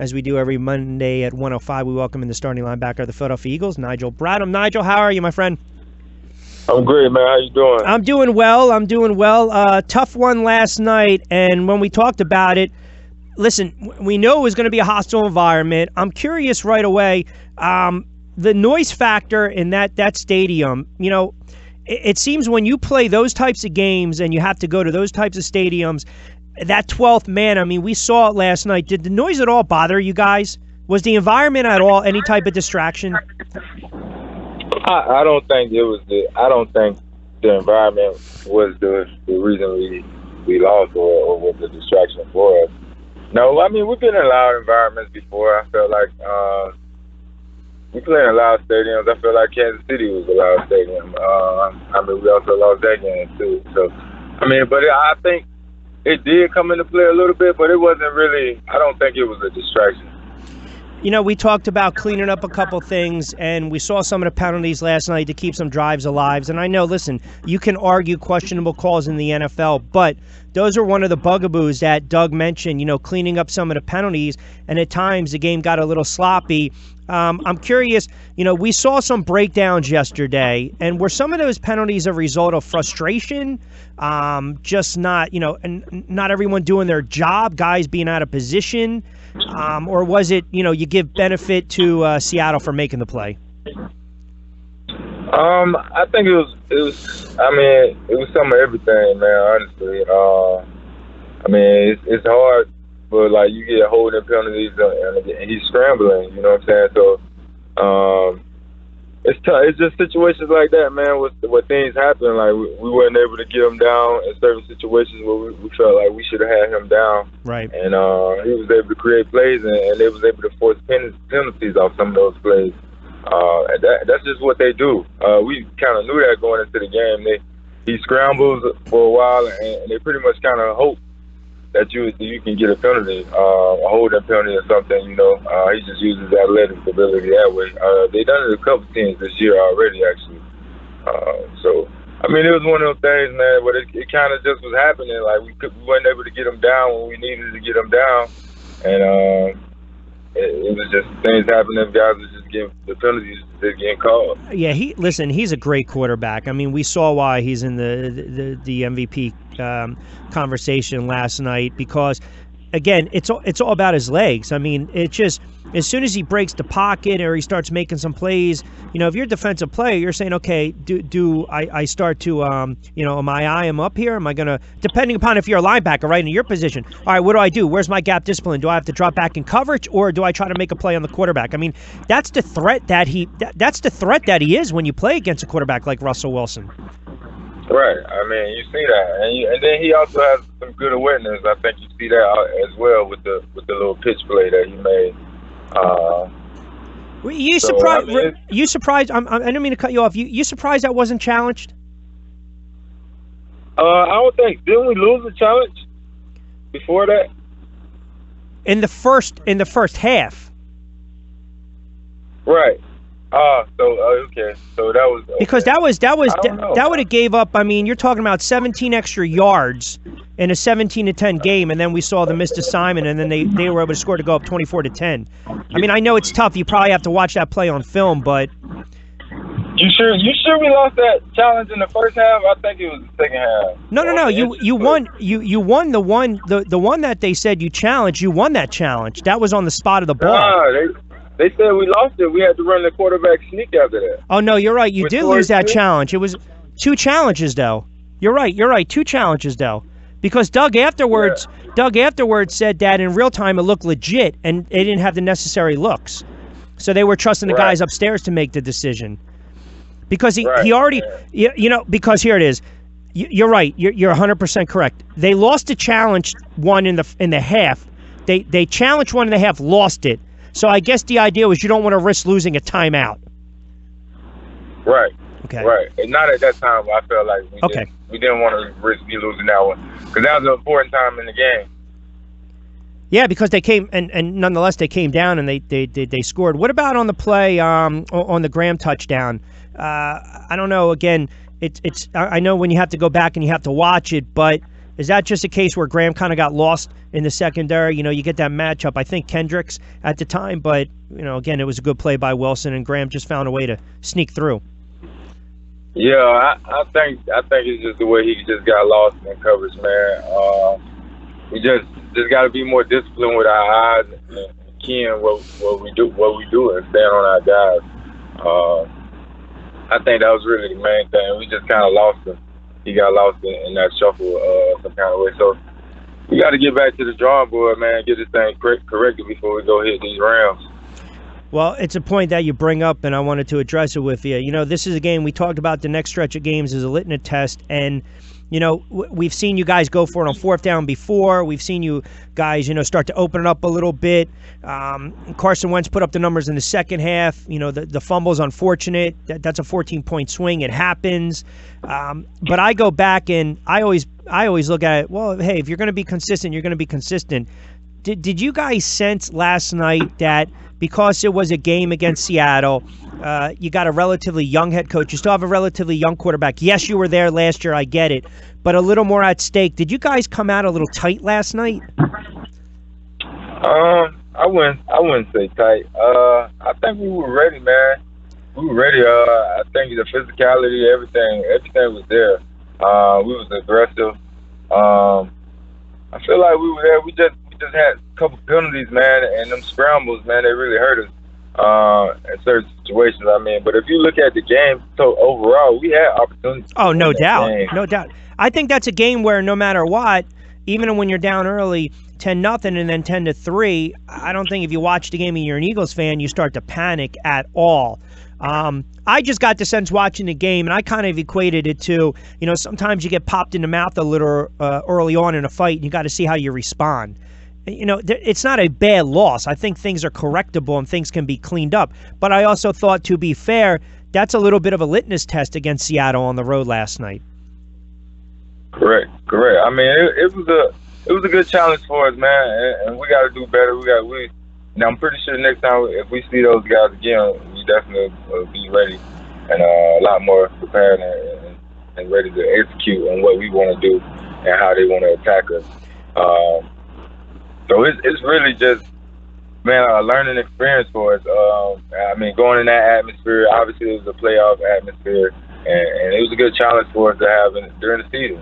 As we do every Monday at 1:05, we welcome in the starting linebacker of the Philadelphia Eagles, Nigel Bradham. Nigel, how are you, my friend? I'm great, man. How you doing? I'm doing well. Tough one last night, and when we talked about it, listen, we know it was going to be a hostile environment. I'm curious right away, the noise factor in that stadium, you know, it seems when you play those types of games and you have to go to those types of stadiums, that 12th man, I mean, we saw it last night. Did the noise at all bother you guys? Was the environment at all any type of distraction? I don't think it was I don't think the environment was the reason we lost or was the distraction for us. No, I mean, we've been in loud environments before. I felt like we play in loud stadiums. I feel like Kansas City was a loud stadium. I mean, we also lost that game too. So, I mean, but I think it did come into play a little bit, but it wasn't really. I don't think it was a distraction. You know, we talked about cleaning up a couple things, and we saw some of the penalties last night to keep some drives alive. And I know, listen, you can argue questionable calls in the NFL, but those are one of the bugaboos that Doug mentioned, you know, cleaning up some of the penalties, and at times the game got a little sloppy. I'm curious, you know, we saw some breakdowns yesterday, and were some of those penalties a result of frustration, just not, you know, and not everyone doing their job, guys being out of position? Or was it, you know, you give benefit to Seattle for making the play? I think it was. I mean, it was some of everything, man. Honestly, I mean, it's hard, but like you get holding penalties and he's scrambling. You know what I'm saying? So, it's tough. It's just situations like that, man. Where things happen, like we weren't able to get him down in certain situations where we felt like we should have had him down. Right. And he was able to create plays, and they was able to force penalties off some of those plays. And that's just what they do. We kind of knew that going into the game. He scrambles for a while, and they pretty much kind of hope that you can get a penalty, a holding penalty or something. You know, he just uses athletic ability that way. They done it a couple teams this year already, actually. So, I mean, it was one of those things, man. But it kind of just was happening. Like we weren't able to get him down when we needed to get him down, and it was just things happening. Guys were just getting the penalties, just getting called. Yeah, he's a great quarterback. I mean, we saw why he's in the MVP conversation last night because, again, it's all about his legs. I mean, it just as soon as he breaks the pocket or he starts making some plays, you know, if you're a defensive player, you're saying, okay, do I start to, you know, am I eye him up here? Am I going to, depending upon if you're a linebacker, right, in your position, all right, what do I do? Where's my gap discipline? Do I have to drop back in coverage or do I try to make a play on the quarterback? I mean, that's the threat that he is when you play against a quarterback like Russell Wilson. Right. I mean, you see that, and then he also has some good awareness. I think you see that as well with the little pitch play that he made. You surprised? I mean, you surprised? I didn't mean to cut you off. You surprised that wasn't challenged? I don't think. Didn't we lose the challenge before that? In the first half. Right. Okay. So that was okay. Because that would have gave up. I mean, you're talking about 17 extra yards in a 17-10 game, and then we saw the missed assignment, and then they were able to score to go up 24-10. I mean, I know it's tough. You probably have to watch that play on film, but you sure we lost that challenge in the first half? I think it was the second half. No. You won. You won the one that they said you challenged. You won that challenge. That was on the spot of the ball. They said we lost it. We had to run the quarterback sneak after that. Oh, no, you're right. You did lose that challenge. It was 2 challenges, though. You're right. 2 challenges, though. Because Doug afterwards said that in real time it looked legit, and they didn't have the necessary looks. So they were trusting the guys upstairs to make the decision. Because he already, you know, because here it is. You're right. You're 100% correct. They lost the challenge one in the half. They challenged one in the half, lost it. So I guess the idea was you don't want to risk losing a timeout. Right. Okay. Right. And not at that time. I felt like we didn't want to risk losing that one because that was an important time in the game. Yeah, because they came and nonetheless they came down and they scored. What about on the play on the Graham touchdown? I don't know. Again, it's I know when you have to go back and you have to watch it, but Is that just a case where Graham kind of got lost in the secondary? You get that matchup. I think Kendricks at the time, but, again, it was a good play by Wilson, and Graham just found a way to sneak through. Yeah, I think it's just the way he just got lost in coverage, man. We just got to be more disciplined with our eyes and keying what we do, and staying on our guys. I think that was really the main thing. We just kind of lost him. He got lost in that shuffle some kind of way. So we got to get back to the drawing board, man. Get this thing corrected before we go hit these Rams. Well, it's a point that you bring up, and I wanted to address it with you. This is a game we talked about. The next stretch of games is a litmus test, and we've seen you guys go for it on fourth down before. We've seen you guys, start to open it up a little bit. Carson Wentz put up the numbers in the second half. The fumble's unfortunate. That's a 14-point swing. It happens. But I go back and I always look at it. Well, hey, if you're going to be consistent, you're going to be consistent. Did you guys sense last night that because it was a game against Seattle, you got a relatively young head coach, you still have a relatively young quarterback? Yes, you were there last year, I get it, but a little more at stake. Did you guys come out a little tight last night? I wouldn't say tight. I think we were ready, man. We were ready. I think the physicality, everything was there. We was aggressive. I feel like we were there. We just had a couple penalties, man, and them scrambles, man, they really hurt us in certain situations. But if you look at the game, so overall, we had opportunities. Oh, no doubt. No doubt. I think that's a game where no matter what, even when you're down early, 10-0 and then 10-3, I don't think if you watch the game and you're an Eagles fan, you start to panic at all. I just got the sense watching the game, and I kind of equated it to, sometimes you get popped in the mouth a little early on in a fight, and you got to see how you respond. It's not a bad loss. I think things are correctable and things can be cleaned up. But I also thought, to be fair, that's a little bit of a litmus test against Seattle on the road last night. Correct. It was a good challenge for us, man, and we got to do better. Now I'm pretty sure next time if we see those guys again, we definitely will be ready and a lot more prepared and ready to execute on what we want to do and how they want to attack us. So it's really just, man, a learning experience for us. Going in that atmosphere, obviously it was a playoff atmosphere, and it was a good challenge for us to have during the season.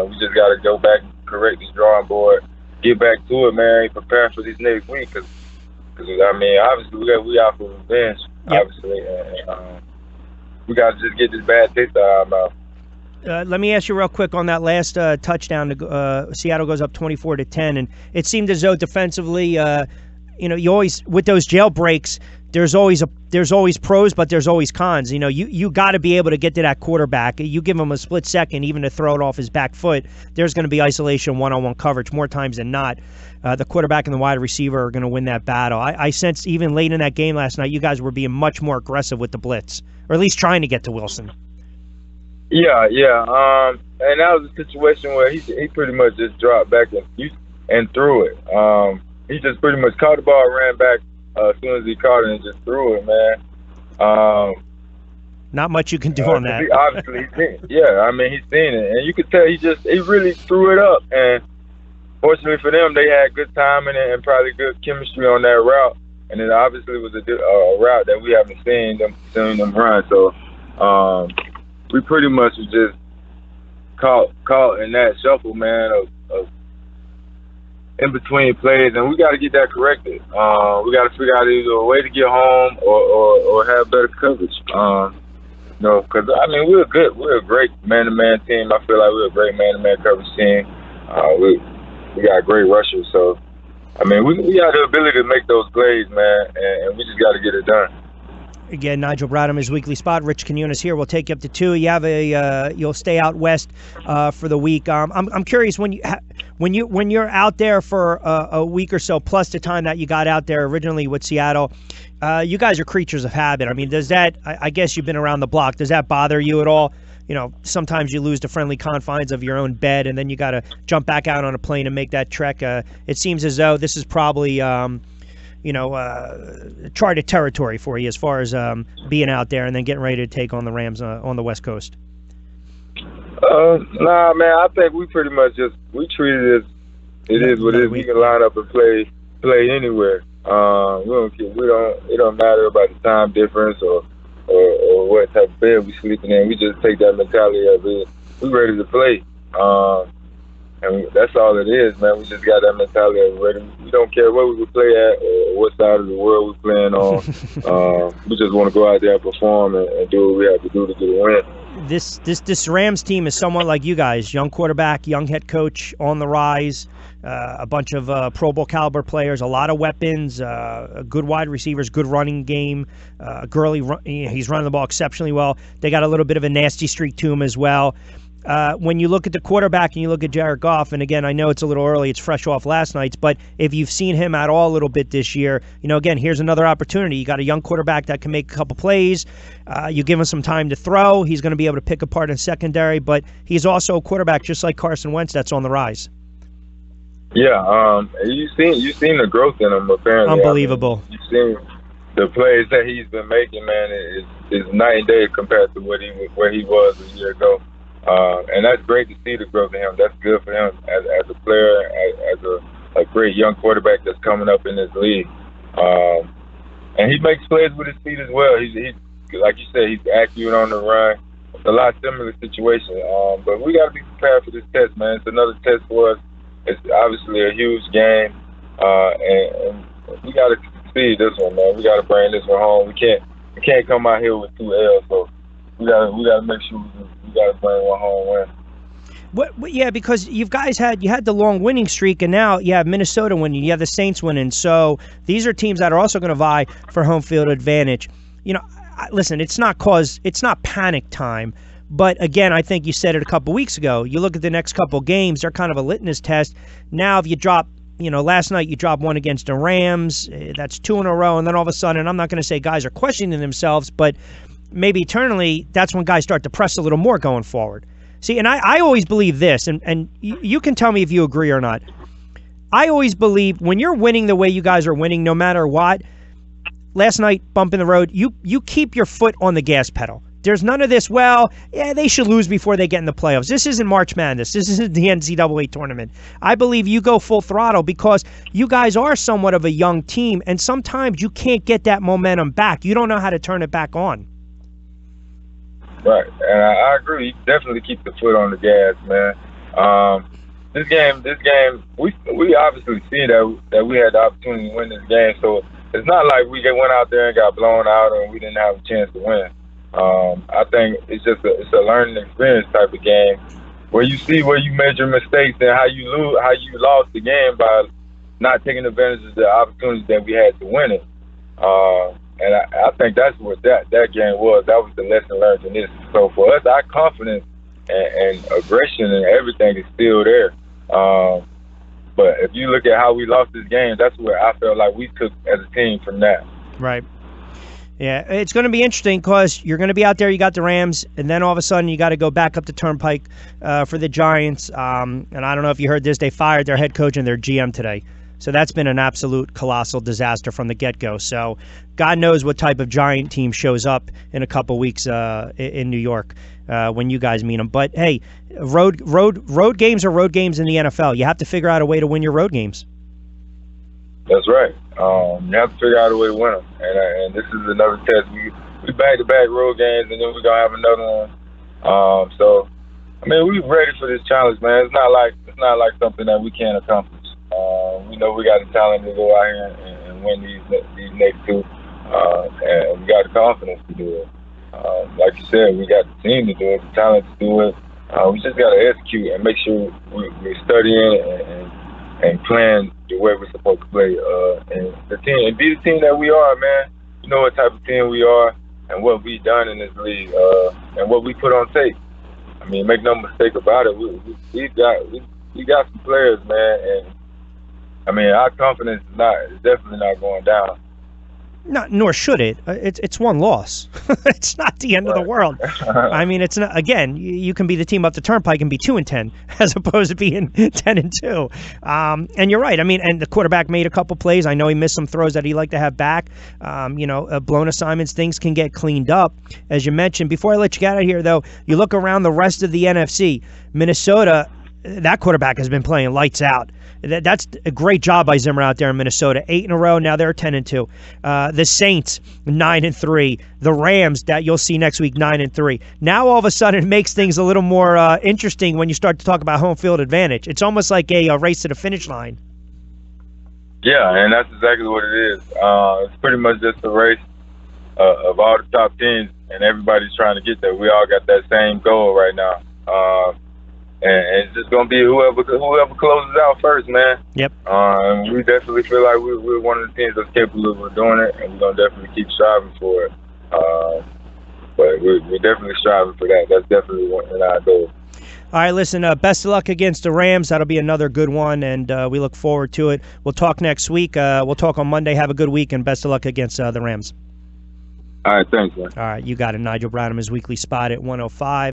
We just got to go back, correct the drawing board, get back to it, man, prepare for this next week. Because obviously we out for revenge, obviously. And, we got to just get this bad taste out of our mouth. Let me ask you real quick on that last touchdown. Seattle goes up 24-10, and it seemed as though defensively, you always, with those jailbreaks, there's always pros, but there's always cons. You got to be able to get to that quarterback. You give him a split second, even to throw it off his back foot. There's going to be isolation, one-on-one coverage more times than not. The quarterback and the wide receiver are going to win that battle. I sensed even late in that game last night, you guys were being much more aggressive with the blitz, or at least trying to get to Wilson. Yeah. And that was a situation where he pretty much just dropped back and threw it. He just pretty much caught the ball, ran back as soon as he caught it, and just threw it, man. Not much you can do on that. Obviously, he's seen it, and you could tell he really threw it up. And fortunately for them, they had good timing and probably good chemistry on that route. And it obviously was a route that we haven't seen them run. So. We pretty much was just caught in that shuffle, man, of in between plays, and we got to get that corrected. We got to figure out either a way to get home or have better coverage. Because we're a great man-to-man team. I feel like we're a great man-to-man coverage team. We got great rushers, so we got the ability to make those plays, man, and we just got to get it done. Again, Nigel Bradham, his weekly spot. Rich Quinones here. We'll take you up to 2. You have you'll stay out west for the week. I'm curious when you're out there for a week or so, plus the time that you got out there originally with Seattle. You guys are creatures of habit. Does that? I guess you've been around the block. Does that bother you at all? Sometimes you lose the friendly confines of your own bed, and then you got to jump back out on a plane and make that trek. It seems as though this is probably charted territory for you as far as being out there and then getting ready to take on the Rams on the West Coast. Nah, man. I think we pretty much we treat it as it is what it is. We can line up and play anywhere. We don't care. It don't matter about the time difference or what type of bed we sleeping in. We just take that mentality of it. We ready to play. And that's all it is, man. We just got that mentality of ready. We don't care where we play at or what side of the world we're playing on. We just want to go out there and perform and do what we have to do to get a win. This Rams team is somewhat like you guys. Young quarterback, young head coach on the rise, a bunch of Pro Bowl caliber players, a lot of weapons, good wide receivers, good running game. Gurley, he's running the ball exceptionally well. They got a little bit of a nasty streak to him as well. When you look at the quarterback and you look at Jared Goff, and again, I know it's a little early, it's fresh off last night's, but if you've seen him at all a little bit this year, again, here's another opportunity. You got a young quarterback that can make a couple plays. You give him some time to throw. He's going to be able to pick apart in secondary, but he's also a quarterback just like Carson Wentz that's on the rise. Yeah, you've seen the growth in him, apparently. Unbelievable. You've seen the plays that he's been making, man, is night and day compared to where he was a year ago. And that's great to see the growth in him. That's good for him as a player, as a great young quarterback that's coming up in this league. And he makes plays with his feet as well. He's like you said, he's accurate on the run. It's a lot similar situation. But we got to be prepared for this test, man. It's another test for us. It's obviously a huge game, and we got to succeed this one, man. We got to bring this one home. We can't come out here with 2 L's. So we got to make sure we got to bring one home win. Yeah, because you had the long winning streak, and now you have Minnesota winning, you have the Saints winning. So these are teams that are also going to vie for home field advantage. Listen, it's not panic time, but again, I think you said it a couple weeks ago. You look at the next couple games; they're kind of a litmus test. Now, if you drop, last night you dropped one against the Rams. That's 2 in a row, and then all of a sudden, and I'm not going to say guys are questioning themselves, but maybe eternally, that's when guys start to press a little more going forward. See, and I always believe this, and you can tell me if you agree or not. I always believe when you're winning the way you guys are winning, no matter what, last night, bump in the road, you keep your foot on the gas pedal. There's none of this, they should lose before they get in the playoffs. This isn't March Madness. This isn't the NCAA tournament. I believe you go full throttle because you guys are somewhat of a young team, and sometimes you can't get that momentum back. You don't know how to turn it back on. Right, and I agree. You definitely keep the foot on the gas, man. This game, we obviously see that we had the opportunity to win this game. So it's not like we went out there and got blown out and we didn't have a chance to win. I think it's a learning experience type of game where you see where you made your mistakes and how you lost the game by not taking advantage of the opportunities that we had to win it. And I think that's what that game was. That was the lesson learned in this. So for us, our confidence and aggression and everything is still there. But if you look at how we lost this game, that's where I felt like we took as a team from that. Right. Yeah, it's going to be interesting because you're going to be out there, you got the Rams, and then all of a sudden you got to go back up the Turnpike for the Giants. And I don't know if you heard this, they fired their head coach and their GM today. So that's been an absolute colossal disaster from the get-go. So God knows what type of Giant team shows up in a couple weeks in New York when you guys meet them. But, hey, road games are road games in the NFL. You have to figure out a way to win your road games. That's right. You have to figure out a way to win them. And this is another test. We back-to-back road games, and then we're going to have another one. So, I mean, we're ready for this challenge, man. It's not like something that we can't accomplish. We know we got the talent to go out here and win these next two, and we got the confidence to do it. Like you said, we got the team to do it, the talent to do it. We just got to execute and make sure we're studying and playing the way we're supposed to play. And be the team that we are, man. You know what type of team we are and what we've done in this league and what we put on tape. I mean, make no mistake about it. We got some players, man, and I mean, our confidence is definitely not going down. Nor should it. It's one loss. It's not the end of the world. I mean, it's not. Again, you can be the team up the turnpike and be 2-10 as opposed to being 10-2. And you're right. I mean, and the quarterback made a couple plays. I know he missed some throws that he liked to have back. Blown assignments, things can get cleaned up, as you mentioned. Before I let you get out of here, though, you look around the rest of the NFC. Minnesota, that quarterback has been playing lights out. That's a great job by Zimmer out there in Minnesota. 8 in a row. Now they're 10-2. The Saints 9-3. The Rams that you'll see next week 9-3. Now all of a sudden it makes things a little more interesting when you start to talk about home field advantage. It's almost like a race to the finish line. Yeah, and that's exactly what it is. It's pretty much just a race of all the top teams, and everybody's trying to get there. We all got that same goal right now. And it's just going to be whoever closes out first, man. Yep. We definitely feel like we're one of the teams that's capable of doing it, and we're going to definitely keep striving for it. But we're definitely striving for that. That's definitely one of our goals. All right, listen, best of luck against the Rams. That'll be another good one, and we look forward to it. We'll talk next week. We'll talk on Monday. Have a good week, and best of luck against the Rams. All right, thanks, man. All right, you got it. Nigel Bradham, his weekly spot at 105.